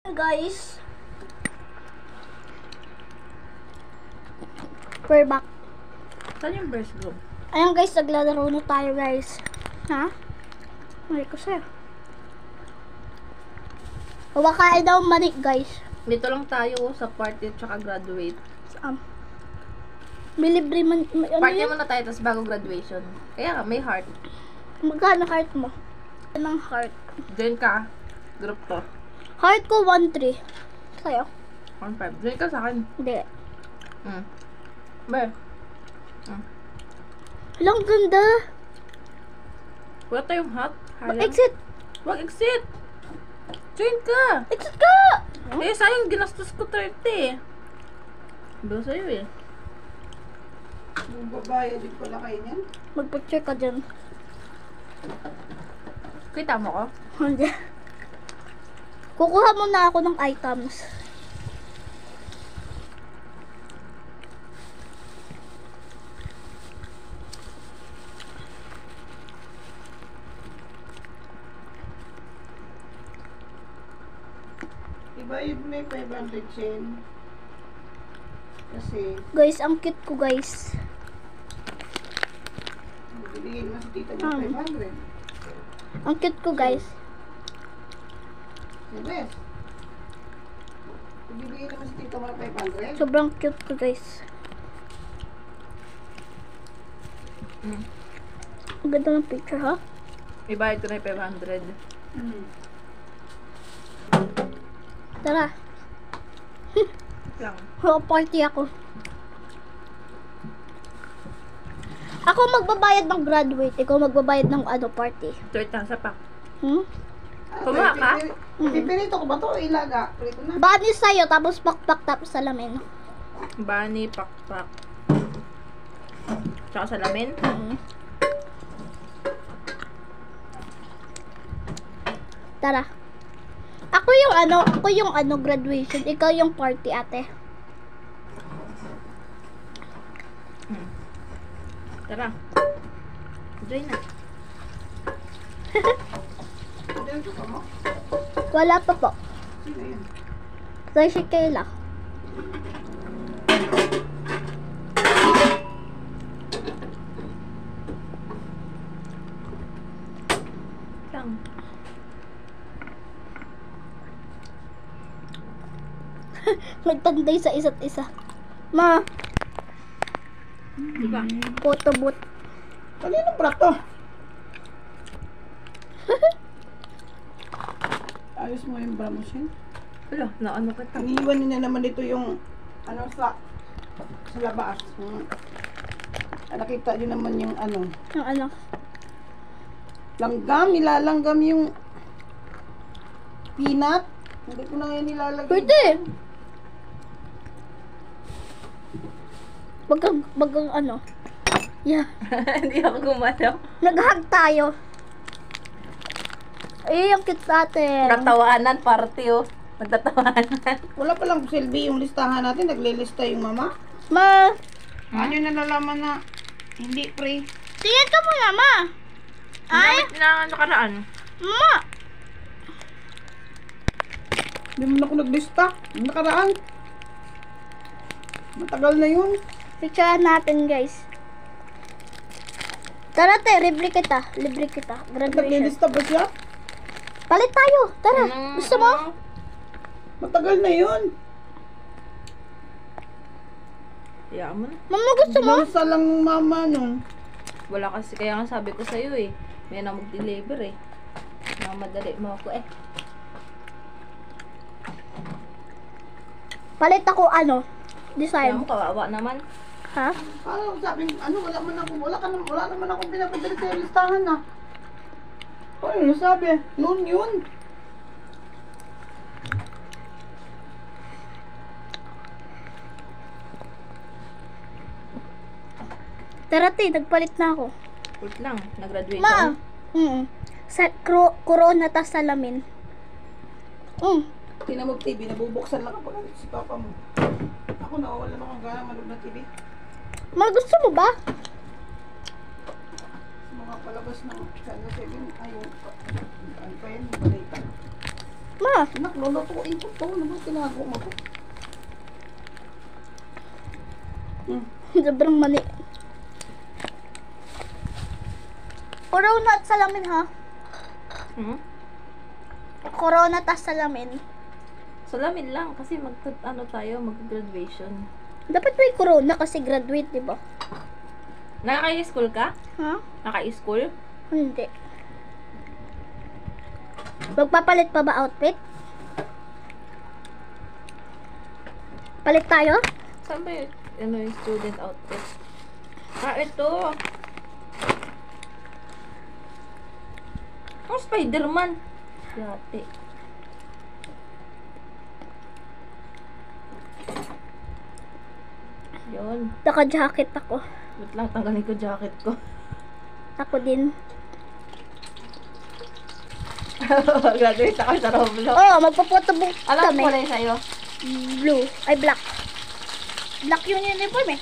Guys, we're back. Saan yung first group? Ayan guys, naglalaro na tayo guys. Ha? Ay ko sa'yo. Kumakain daw manik guys. Dito lang tayo sa party at saka graduate. May libre man. Ano Party yun? muna tayo tapos bago graduation. Kaya nga, may heart. Magkano heart mo? Anong heart? Join ka. Group to. Heart ko 1-3. Sa'yo? 1-5. Join ka sa akin. Hindi. Ber. Walang ganda. Wala tayong hot. Exit! Wag exit. Join ka. Exit ka! Eh, sayang ginastos ko 30. Bill sa'yo eh. Yung babae, di pala kayo niyan. Mag-picture ka dyan. Kita mo ko? Hindi. Kukuha muna ako ng items. Iba yun may 500 chain. Kasi, Guys, ang cute ko guys. bibigyan mo sa tita mo 500. Ang cute ko guys. Yes. Bibigyan naman sa tita mo 500. Sobrang cute ko guys. Ang ganda ng picture ha. Ibayad ko na yung 500. Tara. Lang. Party ako. Ako magbabayad ng graduate. Ikaw magbabayad ng party. Third na sa pack. Ah, Kumuha ka? Pipirito ko ba to? Ilaga. Prito na. Bani sa'yo, tapos pakpak, tapos salamin. Bani, pakpak. Tsaka salamin. Tara. Ako yung graduation. Ikaw yung party, ate. Tara. Join na. Diyan ka mo? Wala pa po. Sino yan? Sa si Kayla. Lang. Nagtanday sa isa't isa. Ma, Diba? photo booth. Kaninong brak to? Ayos mo yung bra mo siya. Wala, naano ka ta. Iniwan niya naman dito yung sa labas. Nakita din naman yung Ang langgam, nilalanggam yung peanut. Hindi ko na ngayon nilalagay. Pwede. Bagang Yeah. Hindi ako gumalaw. Nag-hug tayo. Ay, ang cute sa atin. Nagtawanan, party oh. Nagtatawanan. Wala palang silbi yung listahan natin. Naglilista yung mama. Ma, Ano yung nalalaman na hindi pre? tingin ka muna, ma. Ay, Na nakaraan. ma. Hindi mo na ako naglista. Yung nakaraan. Matagal na yun. Picturean natin, guys. Tara, te. Libre kita. Graduation. Naglilista ba siya? Palit tayo. Tara. Gusto mo? Matagal na yun. Hayaan mo na. Mama, gusto mo? Binasa lang ng mama nung. Wala kasi, kaya nga sabi ko sa'yo eh. May na mag-deliver eh. Madali mo ako eh. Palit ako, Kaya design. mo, kawawa naman. Ha? Parang sabi, wala naman akong pinapadali sa listahan na. Ano sabi? Noon yun. Tara, te. Nagpalit na ako. Wait lang, nag-graduation. Ma. Sa corona tas salamin. Tinamog TV, nabubuksan lang kapag si papa mo. Ako nawawalan akong gana manood na TV. Ma, gusto mo ba? Mga palabas ng Channel 7, ayun pa. Ano pa yun? Balita. Ma, Anak, lulutuin ko to. Ano ba tinago mo ko? sobrang mani. Corona at salamin ha. Hmm? Corona at salamin. Salamin lang kasi mag-graduation. Dapat may corona kasi graduate, di ba? Naka-school ka? Ha? Naka-school? Hindi. Magpapalit pa ba outfit? Palit tayo? Saan ba yung student outfit? Ah, ito. Ang Spider-Man. Yate. Yun. Naka-jacket ako. Wait lang, tanggalin ko jacket ko. Ako din. Graduate ako sa Roblox. Oh, magpa-photobook Alam kami. ko na sa'yo. Blue. Ay, black. Black yung uniform eh.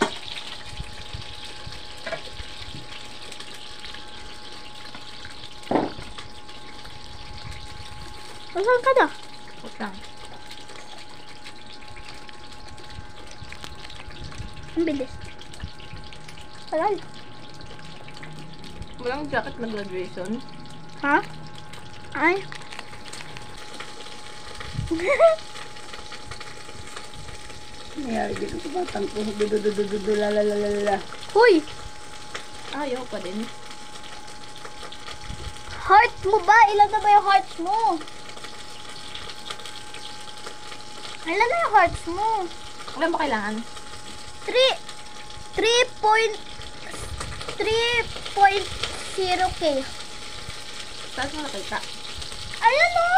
Saan ka na? Wait lang. Ang bilis. Tagal. Walang jacket na graduation. Ha? Ay. Nangyari dito sa batang ko. Dududududu, lalalalala. Hoy! Ayaw pa din. Heart mo ba? Ilan na ba yung hearts mo? Ilan na yung hearts mo? Alam mo kailangan? 3.0k. Saan mo nakita? Ayan o!